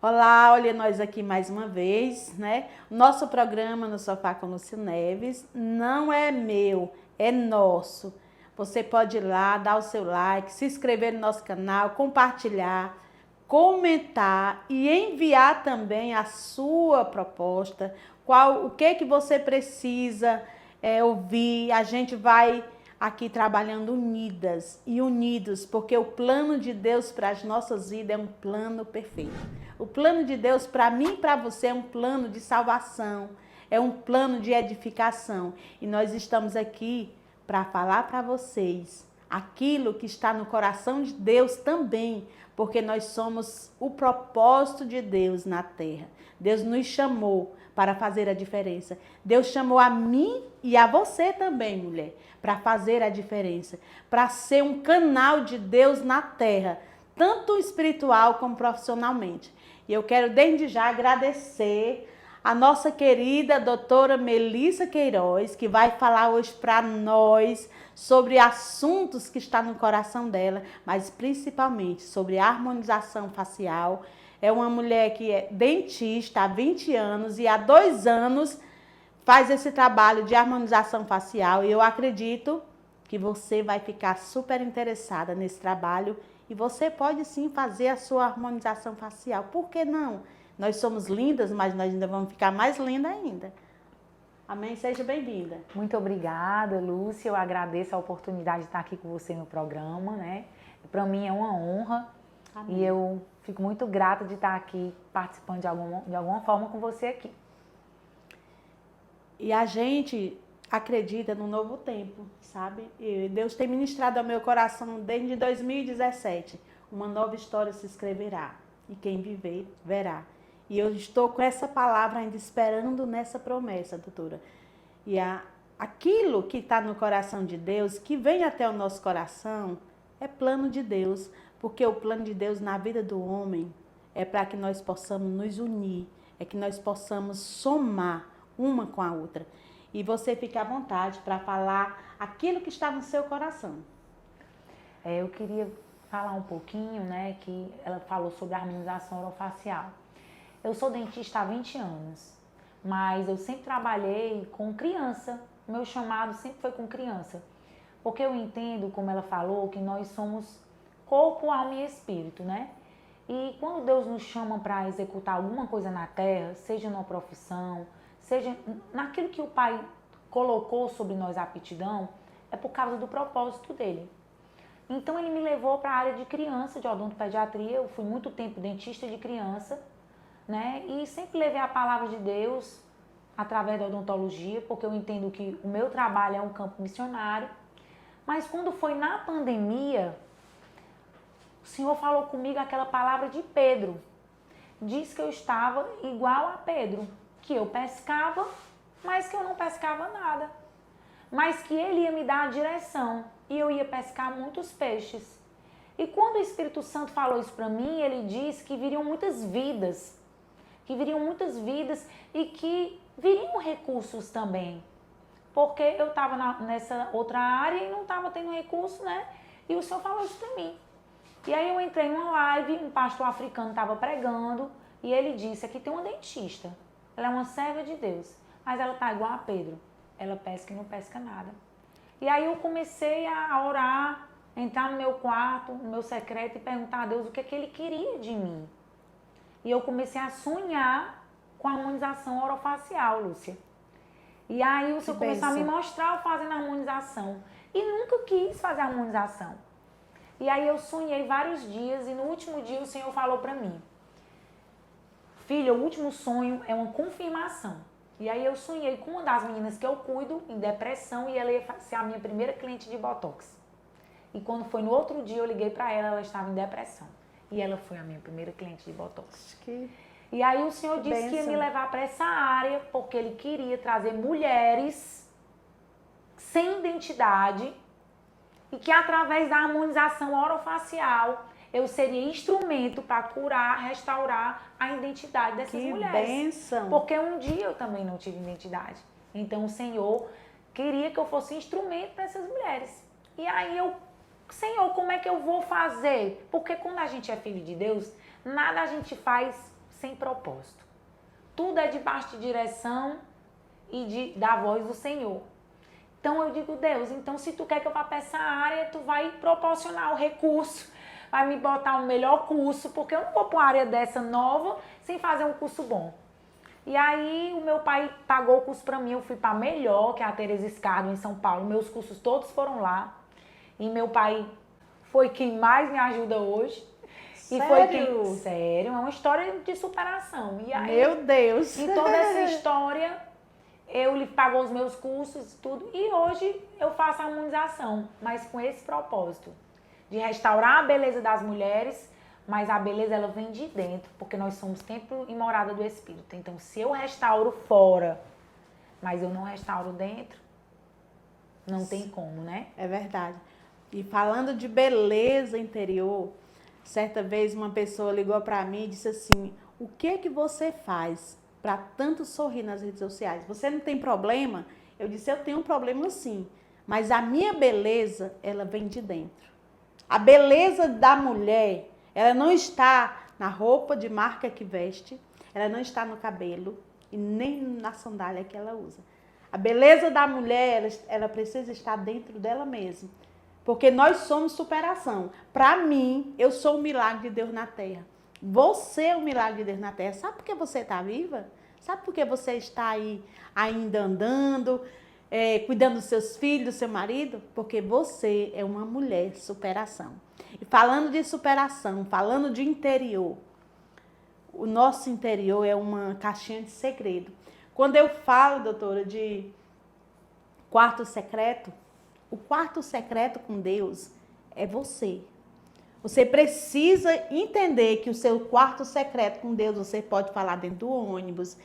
Olá, olha nós aqui mais uma vez, né? Nosso programa no Sofá com Lúcia Neves não é meu, é nosso. Você pode ir lá, dar o seu like, se inscrever no nosso canal, compartilhar, comentar e enviar também a sua proposta, o que você precisa ouvir. A gente vai aqui trabalhando unidas e unidos, porque o plano de Deus para as nossas vidas é um plano perfeito. O plano de Deus para mim e para você é um plano de salvação, é um plano de edificação. E nós estamos aqui para falar para vocês aquilo que está no coração de Deus também, porque nós somos o propósito de Deus na terra. Deus nos chamou para fazer a diferença. Deus chamou a mim e a você também, mulher, para fazer a diferença, para ser um canal de Deus na terra, tanto espiritual como profissionalmente. E eu quero desde já agradecer a nossa querida doutora Melissa Queiroz, que vai falar hoje para nós sobre assuntos que estão no coração dela, mas principalmente sobre harmonização facial. É uma mulher que é dentista há 20 anos e há 2 anos faz esse trabalho de harmonização facial. E eu acredito que você vai ficar super interessada nesse trabalho e você pode sim fazer a sua harmonização facial. Por que não? Nós somos lindas, mas nós ainda vamos ficar mais lindas ainda. Amém? Seja bem-vinda. Muito obrigada, Lúcia. Eu agradeço a oportunidade de estar aqui com você no programa, né? Para mim é uma honra. Amém. E eu fico muito grata de estar aqui participando de alguma forma com você aqui. E a gente acredita no novo tempo, sabe? E Deus tem ministrado ao meu coração desde 2017. Uma nova história se escreverá e quem viver, verá. E eu estou com essa palavra ainda esperando nessa promessa, doutora. E aquilo que está no coração de Deus, que vem até o nosso coração, é plano de Deus. Porque o plano de Deus na vida do homem é para que nós possamos nos unir, é que nós possamos somar uma com a outra. E você fica à vontade para falar aquilo que está no seu coração. Eu queria falar um pouquinho, né, que ela falou sobre a harmonização orofacial. Eu sou dentista há 20 anos, mas eu sempre trabalhei com criança. Meu chamado sempre foi com criança. Porque eu entendo, como ela falou, que nós somos corpo, alma e espírito, né? E quando Deus nos chama para executar alguma coisa na terra, seja numa profissão, seja naquilo que o Pai colocou sobre nós a aptidão, é por causa do propósito dele. Então ele me levou para a área de criança, de odontopediatria. Eu fui muito tempo dentista de criança, né? E sempre levei a palavra de Deus através da odontologia, porque eu entendo que o meu trabalho é um campo missionário. Mas quando foi na pandemia, o Senhor falou comigo aquela palavra de Pedro. Diz que eu estava igual a Pedro, que eu pescava, mas que eu não pescava nada. Mas que ele ia me dar a direção e eu ia pescar muitos peixes. E quando o Espírito Santo falou isso para mim, ele disse que viriam muitas vidas. E que viriam recursos também. Porque eu estava nessa outra área e não estava tendo recurso, né? E o Senhor falou isso para mim. E aí eu entrei numa live, um pastor africano estava pregando e ele disse, aqui tem uma dentista. Ela é uma serva de Deus, mas ela tá igual a Pedro. Ela pesca e não pesca nada. E aí eu comecei a orar, entrar no meu quarto, no meu secreto e perguntar a Deus o que é que ele queria de mim. E eu comecei a sonhar com a harmonização orofacial, Lúcia. E aí o Senhor começou a me mostrar eu fazendo a harmonização. E nunca quis fazer a harmonização. E aí eu sonhei vários dias e no último dia o Senhor falou para mim, filha, o último sonho é uma confirmação. E aí eu sonhei com uma das meninas que eu cuido em depressão e ela ia ser a minha primeira cliente de Botox. E quando foi no outro dia eu liguei para ela, ela estava em depressão. E ela foi a minha primeira cliente de Botox. E aí o Senhor disse que ia me levar para essa área porque ele queria trazer mulheres sem identidade e que através da harmonização orofacial eu seria instrumento para curar, restaurar a identidade dessas mulheres. Que bênção! Porque um dia eu também não tive identidade. Então o Senhor queria que eu fosse instrumento para essas mulheres. E aí Senhor, como é que eu vou fazer? Porque quando a gente é filho de Deus, nada a gente faz sem propósito. Tudo é debaixo de direção e da voz do Senhor. Então eu digo, Deus, então se tu quer que eu vá para essa área, tu vai proporcionar o recurso, vai me botar um melhor curso, porque eu não vou para uma área dessa nova sem fazer um curso bom. E aí o meu pai pagou o curso para mim, eu fui para Melhor, que é a Teresa Escardo em São Paulo. Meus cursos todos foram lá. E meu pai foi quem mais me ajuda hoje. Sério? E foi quem... Sério, é uma história de superação. E aí, Meu Deus! em toda essa história, ele pagou os meus cursos e tudo. E hoje eu faço a harmonização, mas com esse propósito de restaurar a beleza das mulheres, mas a beleza ela vem de dentro, porque nós somos templo e morada do Espírito. Então, se eu restauro fora, mas eu não restauro dentro, não tem como, né? É verdade. E falando de beleza interior, certa vez uma pessoa ligou para mim e disse assim: o que é que você faz para tanto sorrir nas redes sociais? Você não tem problema? Eu disse: eu tenho um problema sim, mas a minha beleza, ela vem de dentro. A beleza da mulher, ela não está na roupa de marca que veste, ela não está no cabelo e nem na sandália que ela usa. A beleza da mulher, ela precisa estar dentro dela mesma. Porque nós somos superação. Para mim, eu sou o milagre de Deus na terra. Você é o milagre de Deus na terra. Sabe por que você está viva? Sabe por que você está aí ainda andando, cuidando dos seus filhos, do seu marido? Porque você é uma mulher superação. E falando de superação, falando de interior, o nosso interior é uma caixinha de segredo. Quando eu falo, doutora, de quarto secreto, o quarto secreto com Deus é você. Você precisa entender que o seu quarto secreto com Deus, você pode falar dentro do ônibus,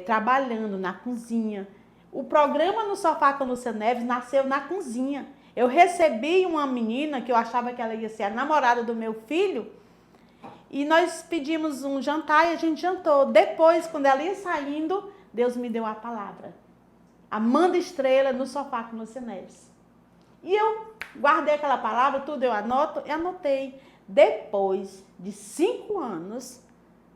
trabalhando na cozinha. O programa No Sofá com Lúcia Neves nasceu na cozinha. Eu recebi uma menina que eu achava que ela ia ser a namorada do meu filho e nós pedimos um jantar e a gente jantou. Depois, quando ela ia saindo, Deus me deu a palavra. Amanda Estrela no Sofá com Lúcia Neves. E eu guardei aquela palavra, tudo eu anoto, e anotei. Depois de 5 anos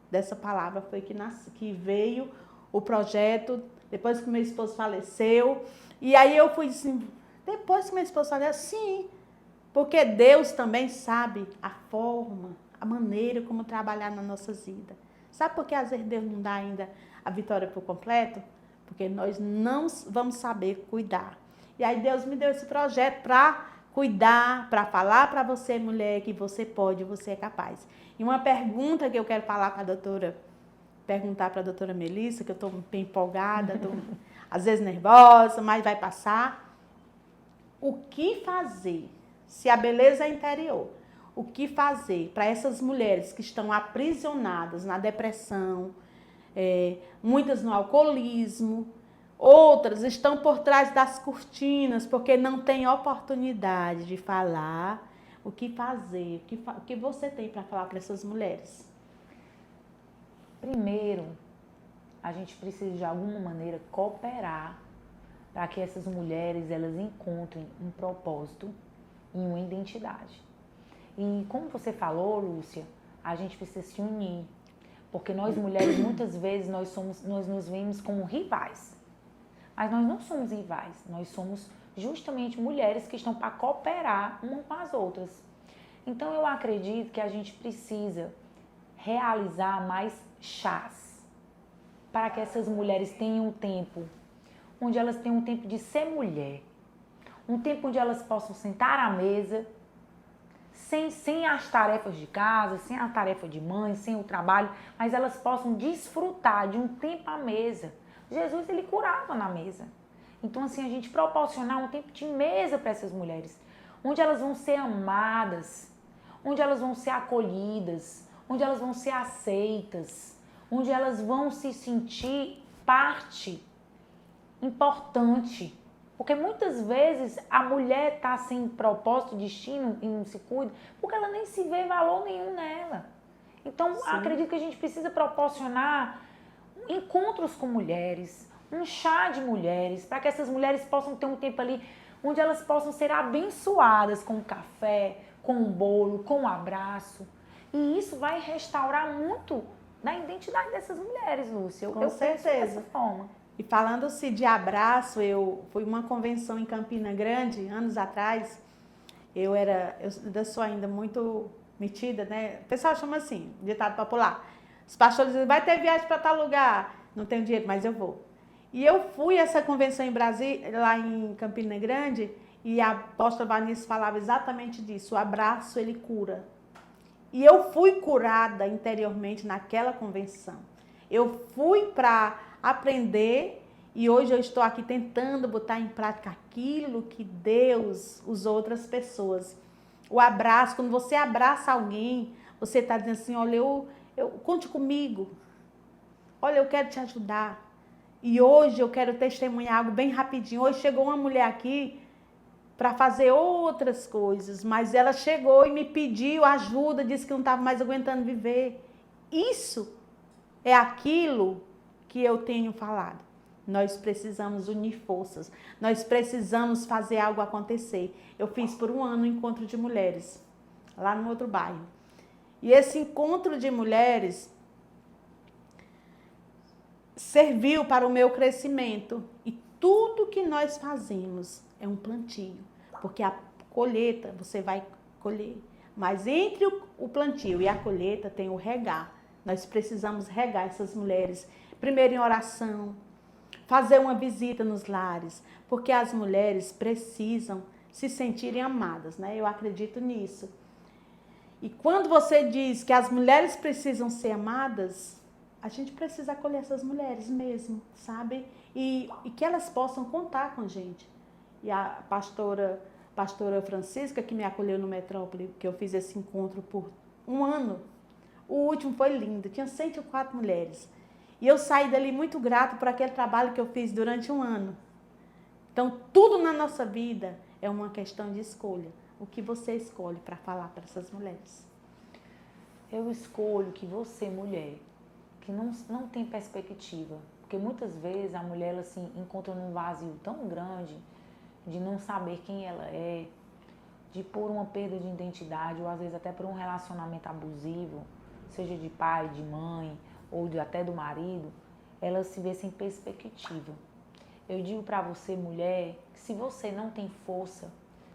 dessa palavra foi que veio o projeto, depois que meu esposo faleceu. E aí eu fui assim, depois que meu esposo faleceu, sim, porque Deus também sabe a forma, a maneira como trabalhar nas nossas vidas. Sabe por que às vezes Deus não dá ainda a vitória por completo? Porque nós não vamos saber cuidar. E aí Deus me deu esse projeto para cuidar, para falar para você, mulher, que você pode, você é capaz. E uma pergunta que eu quero falar com a doutora, perguntar para a doutora Melissa, que eu estou bem empolgada, estou às vezes nervosa, mas vai passar. O que fazer, se a beleza é interior, o que fazer para essas mulheres que estão aprisionadas na depressão, muitas no alcoolismo, outras estão por trás das cortinas porque não tem oportunidade de falar. O que fazer? O que você tem para falar para essas mulheres? Primeiro, a gente precisa de alguma maneira cooperar para que essas mulheres elas encontrem um propósito e uma identidade. E como você falou, Lúcia, a gente precisa se unir, porque nós mulheres muitas vezes nós nos vemos como rivais. Mas nós não somos rivais, nós somos justamente mulheres que estão para cooperar umas com as outras. Então eu acredito que a gente precisa realizar mais chás, para que essas mulheres tenham um tempo, onde elas tenham um tempo de ser mulher, um tempo onde elas possam sentar à mesa, sem as tarefas de casa, sem a tarefa de mãe, sem o trabalho, mas elas possam desfrutar de um tempo à mesa. Jesus, ele curava na mesa. Então, assim, a gente proporcionar um tempo de mesa para essas mulheres, onde elas vão ser amadas, onde elas vão ser acolhidas, onde elas vão ser aceitas, onde elas vão se sentir parte importante. Porque muitas vezes a mulher está sem propósito, destino e não se cuida, porque ela nem se vê valor nenhum nela. Então, acredito que a gente precisa proporcionar encontros com mulheres, um chá de mulheres, para que essas mulheres possam ter um tempo ali onde elas possam ser abençoadas com um café, com um bolo, com um abraço. E isso vai restaurar muito da identidade dessas mulheres, Lúcia. Com eu penso certeza. dessa forma. E falando-se de abraço, eu fui uma convenção em Campina Grande, anos atrás. Eu ainda sou ainda muito metida, né? O pessoal chama assim, ditado popular. Os pastores dizem, vai ter viagem para tal lugar. Não tenho dinheiro, mas eu vou. E eu fui a essa convenção em Brasília, lá em Campina Grande, e a apóstola Vanice falava exatamente disso. O abraço, ele cura. E eu fui curada interiormente naquela convenção. Eu fui para aprender e hoje eu estou aqui tentando botar em prática aquilo que Deus usou outras pessoas. O abraço, quando você abraça alguém, você está dizendo assim, olha, conte comigo. Olha, eu quero te ajudar. E hoje eu quero testemunhar algo bem rapidinho. Hoje chegou uma mulher aqui para fazer outras coisas, mas ela chegou e me pediu ajuda, disse que não estava mais aguentando viver. Isso é aquilo que eu tenho falado. Nós precisamos unir forças, nós precisamos fazer algo acontecer. Eu fiz por um ano um encontro de mulheres, lá no outro bairro. E esse encontro de mulheres serviu para o meu crescimento. E tudo que nós fazemos é um plantio, porque a colheita você vai colher. Mas entre o plantio e a colheita tem o regar. Nós precisamos regar essas mulheres, primeiro em oração, fazer uma visita nos lares, porque as mulheres precisam se sentirem amadas, né? Eu acredito nisso. E quando você diz que as mulheres precisam ser amadas, a gente precisa acolher essas mulheres mesmo, sabe? E que elas possam contar com a gente. E a pastora Francisca, que me acolheu no Metrópole, que eu fiz esse encontro por um ano, o último foi lindo, tinha 104 mulheres. E eu saí dali muito grata por aquele trabalho que eu fiz durante um ano. Então, tudo na nossa vida é uma questão de escolha. O que você escolhe para falar para essas mulheres? Eu escolho que você, mulher, que não tem perspectiva, porque muitas vezes a mulher ela se encontra num vazio tão grande de não saber quem ela é, de por uma perda de identidade ou às vezes até por um relacionamento abusivo, seja de pai, de mãe ou até do marido, ela se vê sem perspectiva. Eu digo para você, mulher, que se você não tem força,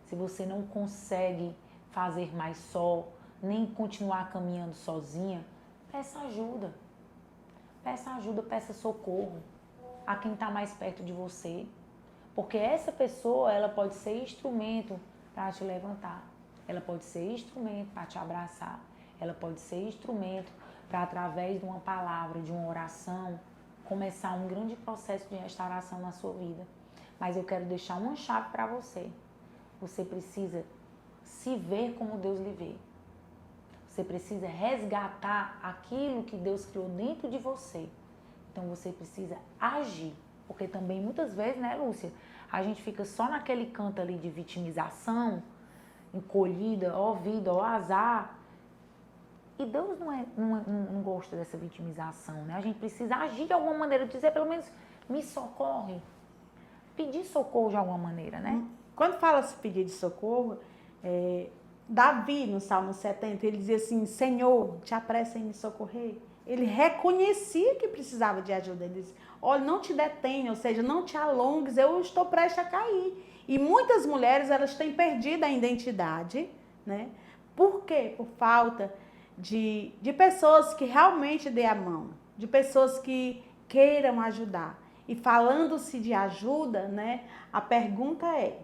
se você não consegue fazer mais só, nem continuar caminhando sozinha, peça ajuda. Peça ajuda, peça socorro a quem está mais perto de você. Porque essa pessoa, ela pode ser instrumento para te levantar. Ela pode ser instrumento para te abraçar. Ela pode ser instrumento para, através de uma palavra, de uma oração, começar um grande processo de restauração na sua vida. Mas eu quero deixar uma chave para você. Você precisa se ver como Deus lhe vê. Você precisa resgatar aquilo que Deus criou dentro de você. Então você precisa agir. Porque também muitas vezes, né, Lúcia, a gente fica só naquele canto ali de vitimização, encolhida, ó vida, ó azar. E Deus não gosta dessa vitimização, né? A gente precisa agir de alguma maneira, dizer pelo menos, me socorre. Pedir socorro de alguma maneira, né? Quando fala-se pedir de socorro, Davi, no Salmo 70, ele dizia assim, Senhor, te apressa em me socorrer. Ele reconhecia que precisava de ajuda. Ele disse, olha, não te detenha, ou seja, não te alongues, eu estou prestes a cair. E muitas mulheres, elas têm perdido a identidade, né? Por quê? Por falta de pessoas que realmente dê a mão, de pessoas que queiram ajudar. E falando-se de ajuda, né? A pergunta é,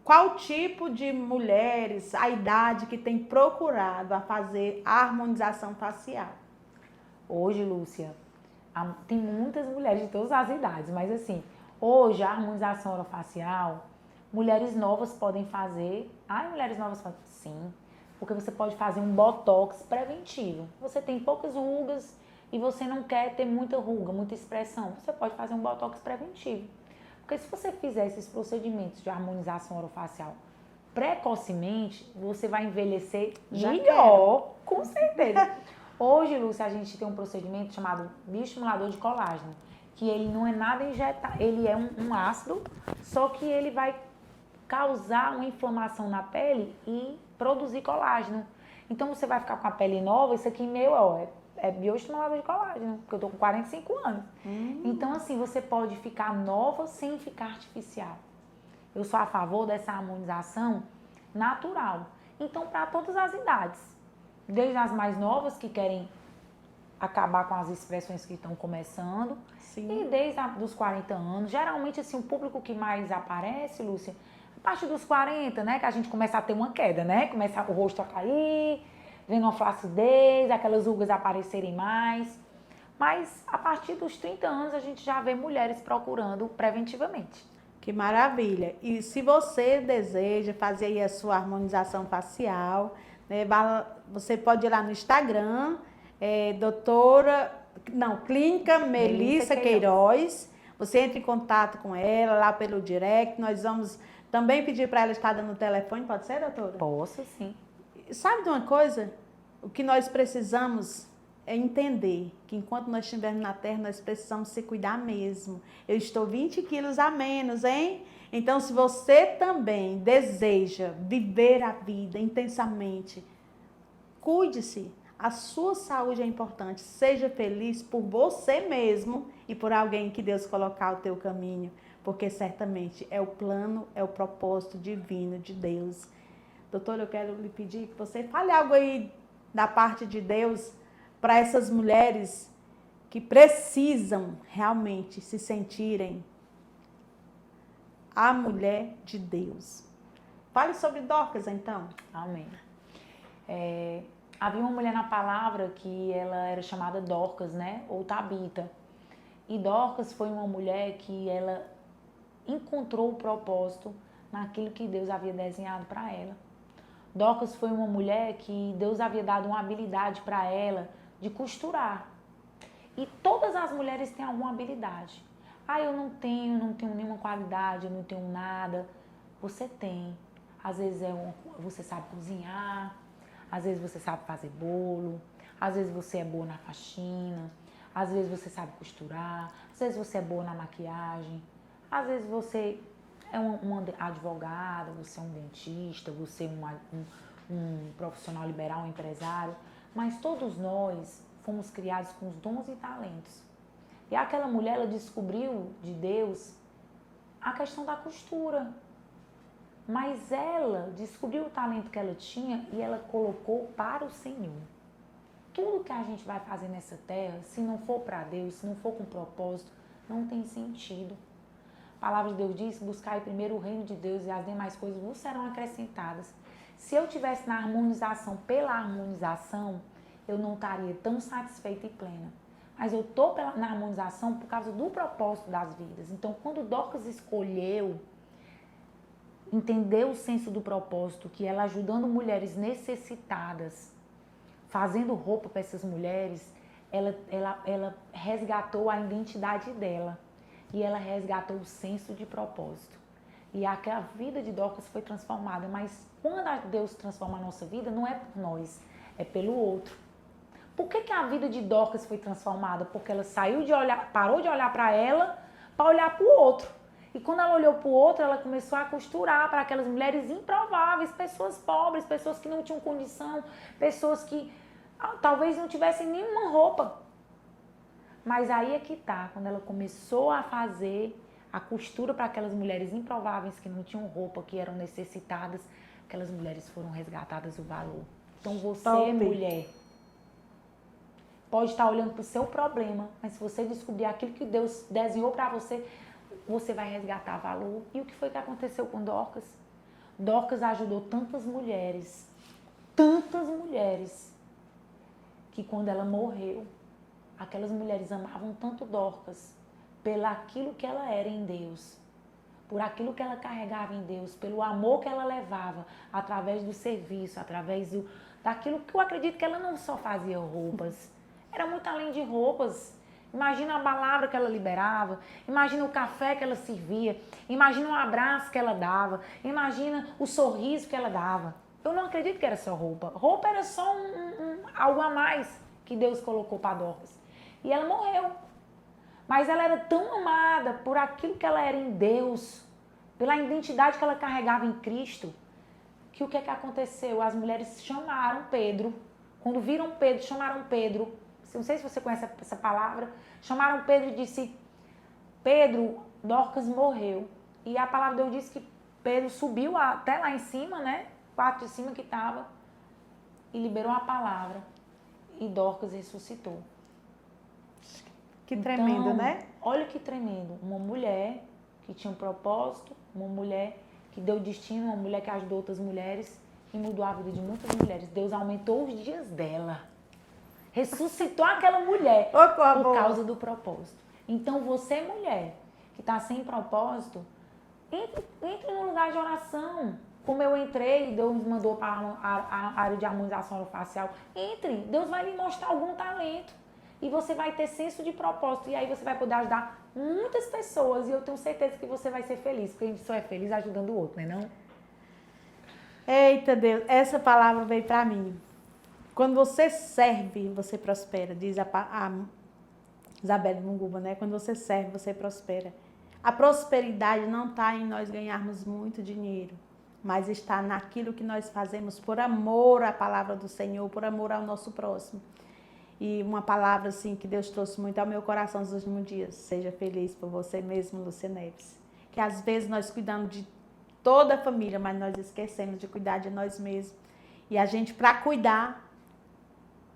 qual tipo de mulheres, a idade que tem procurado a fazer a harmonização facial? Hoje, Lúcia, tem muitas mulheres de todas as idades, mas assim, hoje a harmonização orofacial, mulheres novas podem fazer. Ai, mulheres novas fazem? Sim, porque você pode fazer um botox preventivo. Você tem poucas rugas e você não quer ter muita ruga, muita expressão. Você pode fazer um botox preventivo. Porque se você fizer esses procedimentos de harmonização orofacial precocemente, você vai envelhecer melhor, com certeza. Hoje, Lúcia, a gente tem um procedimento chamado bioestimulador de colágeno, que ele não é nada injetado, ele é um ácido, só que ele vai causar uma inflamação na pele e produzir colágeno. Então você vai ficar com a pele nova, isso aqui meu, ó, é bioestimulador de colágeno, porque eu tô com 45 anos. Então assim, você pode ficar nova sem ficar artificial. Eu sou a favor dessa harmonização natural. Então, para todas as idades, desde as mais novas que querem acabar com as expressões que estão começando, Sim. e desde os 40 anos. Geralmente, assim, o público que mais aparece, Lúcia, a partir dos 40, né, que a gente começa a ter uma queda, né? Começa o rosto a cair, vendo uma flacidez, aquelas rugas aparecerem mais. Mas a partir dos 30 anos a gente já vê mulheres procurando preventivamente. Que maravilha. E se você deseja fazer aí a sua harmonização facial, né, você pode ir lá no Instagram, Clínica Melissa Queiroz. Você entra em contato com ela lá pelo direct. Nós vamos também pedir para ela estar dando o telefone. Pode ser, doutora? Posso, sim. Sabe de uma coisa? O que nós precisamos é entender que enquanto nós estivermos na Terra, nós precisamos se cuidar mesmo. Eu estou 20 quilos a menos, hein? Então, se você também deseja viver a vida intensamente, cuide-se. A sua saúde é importante. Seja feliz por você mesmo e por alguém que Deus colocar ao teu caminho, porque certamente é o plano, é o propósito divino de Deus. Doutora, eu quero lhe pedir que você fale algo aí da parte de Deus para essas mulheres que precisam realmente se sentirem a mulher de Deus. Fale sobre Dorcas, então. Amém. Havia uma mulher na palavra que ela era chamada Dorcas, né? Ou Tabita. E Dorcas foi uma mulher que ela encontrou o propósito naquilo que Deus havia desenhado para ela. Dorcas foi uma mulher que Deus havia dado uma habilidade para ela de costurar. E todas as mulheres têm alguma habilidade. Eu não tenho nenhuma qualidade, eu não tenho nada. Você tem. Às vezes você sabe cozinhar, às vezes você sabe fazer bolo, às vezes você é boa na faxina, às vezes você sabe costurar, às vezes você é boa na maquiagem, às vezes você é uma advogada, você é um dentista, você é um profissional liberal, um empresário, mas todos nós fomos criados com os dons e talentos. E aquela mulher, ela descobriu de Deus a questão da costura. Mas ela descobriu o talento que ela tinha e ela colocou para o Senhor. Tudo que a gente vai fazer nessa terra, se não for para Deus, se não for com propósito, não tem sentido. A palavra de Deus diz: buscai primeiro o reino de Deus e as demais coisas vos serão acrescentadas. Se eu estivesse na harmonização pela harmonização, eu não estaria tão satisfeita e plena. Mas eu estou na harmonização por causa do propósito das vidas. Então, quando Dorcas escolheu entender o senso do propósito, que ela ajudando mulheres necessitadas, fazendo roupa para essas mulheres, ela resgatou a identidade dela e ela resgatou o senso de propósito. E a vida de Dorcas foi transformada, mas quando Deus transforma a nossa vida, não é por nós, é pelo outro. Por que a vida de Dorcas foi transformada? Porque ela parou de olhar para ela, para olhar para o outro. E quando ela olhou para o outro, ela começou a costurar para aquelas mulheres improváveis, pessoas pobres, pessoas que não tinham condição, pessoas que talvez não tivessem nenhuma roupa. Mas aí é que tá, quando ela começou a fazer a costura para aquelas mulheres improváveis que não tinham roupa, que eram necessitadas, aquelas mulheres foram resgatadas o valor. Então você, mulher, pode estar olhando para o seu problema, mas se você descobrir aquilo que Deus desenhou para você, você vai resgatar valor. E o que foi que aconteceu com Dorcas? Dorcas ajudou tantas mulheres, que quando ela morreu, aquelas mulheres amavam tanto Dorcas, pelo aquilo que ela era em Deus, por aquilo que ela carregava em Deus, pelo amor que ela levava, através do serviço, através daquilo que eu acredito que ela não só fazia roupas, era muito além de roupas. Imagina a palavra que ela liberava, imagina o café que ela servia, imagina o abraço que ela dava, imagina o sorriso que ela dava. Eu não acredito que era só roupa. Roupa era só algo a mais que Deus colocou para Dorcas. E ela morreu. Mas ela era tão amada por aquilo que ela era em Deus, pela identidade que ela carregava em Cristo, que o que é que aconteceu? As mulheres chamaram Pedro. Quando viram Pedro, chamaram Pedro. Não sei se você conhece essa palavra. Chamaram Pedro e disse, Pedro, Dorcas morreu. E a palavra de Deus diz que Pedro subiu até lá em cima, né? O quarto de cima que estava. E liberou a palavra. E Dorcas ressuscitou. Que tremendo, Então, né? Olha que tremendo. Uma mulher que tinha um propósito, uma mulher que deu destino, uma mulher que ajudou outras mulheres e mudou a vida de muitas mulheres. Deus aumentou os dias dela. Ressuscitou aquela mulher por causa do propósito. Então, você, mulher, que está sem propósito, entre no lugar de oração. Como eu entrei, Deus me mandou para a área de harmonização orofacial. Entre, Deus vai lhe mostrar algum talento. E você vai ter senso de propósito. E aí você vai poder ajudar muitas pessoas. E eu tenho certeza que você vai ser feliz. Porque a gente só é feliz ajudando o outro, não é não? Eita Deus, essa palavra veio para mim. Quando você serve, você prospera. Diz a Isabel Munguba, né? Quando você serve, você prospera. A prosperidade não está em nós ganharmos muito dinheiro, mas está naquilo que nós fazemos por amor à palavra do Senhor, por amor ao nosso próximo. E uma palavra assim que Deus trouxe muito ao meu coração nos últimos dias. Seja feliz por você mesmo, Lúcia Neves. Que às vezes nós cuidamos de toda a família, mas nós esquecemos de cuidar de nós mesmos. E a gente, para cuidar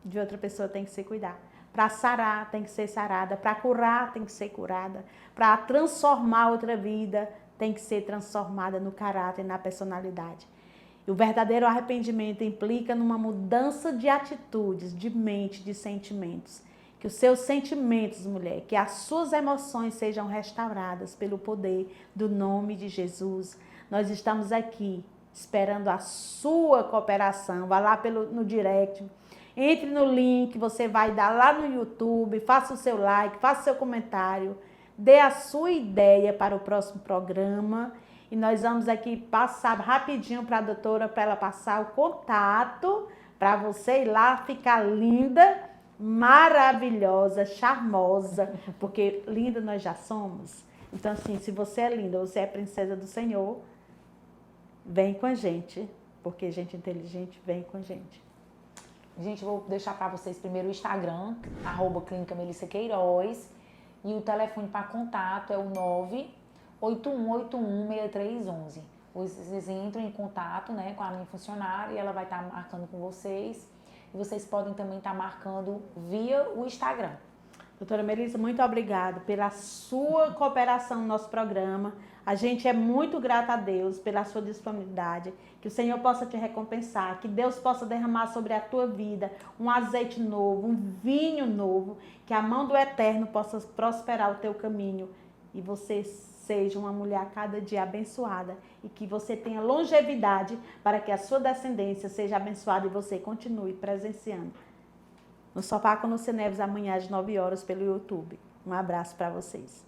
de outra pessoa, tem que se cuidar. Para sarar, tem que ser sarada. Para curar, tem que ser curada. Para transformar outra vida, tem que ser transformada no caráter e na personalidade. E o verdadeiro arrependimento implica numa mudança de atitudes, de mente, de sentimentos. Que os seus sentimentos, mulher, que as suas emoções sejam restauradas pelo poder do nome de Jesus. Nós estamos aqui esperando a sua cooperação. Vá lá no direct, entre no link, você vai dar lá no YouTube, faça o seu like, faça o seu comentário, dê a sua ideia para o próximo programa. E nós vamos aqui passar rapidinho para a doutora, para ela passar o contato, para você ir lá ficar linda, maravilhosa, charmosa, porque linda nós já somos. Então, assim, se você é linda, você é princesa do Senhor, vem com a gente, porque gente inteligente vem com a gente. Gente, vou deixar para vocês primeiro o Instagram, @Clínica Melissa Queiroz, e o telefone para contato é o 981816311. Vocês entram em contato, né, com a minha funcionária e ela vai estar marcando com vocês. E vocês podem também estar marcando via o Instagram. Doutora Melissa, muito obrigada pela sua cooperação no nosso programa. A gente é muito grata a Deus pela sua disponibilidade. Que o Senhor possa te recompensar, que Deus possa derramar sobre a tua vida um azeite novo, um vinho novo, que a mão do Eterno possa prosperar o teu caminho e você seja uma mulher a cada dia abençoada e que você tenha longevidade para que a sua descendência seja abençoada e você continue presenciando no Sofá com Lúcia Neves amanhã às 9 horas pelo YouTube. Um abraço para vocês.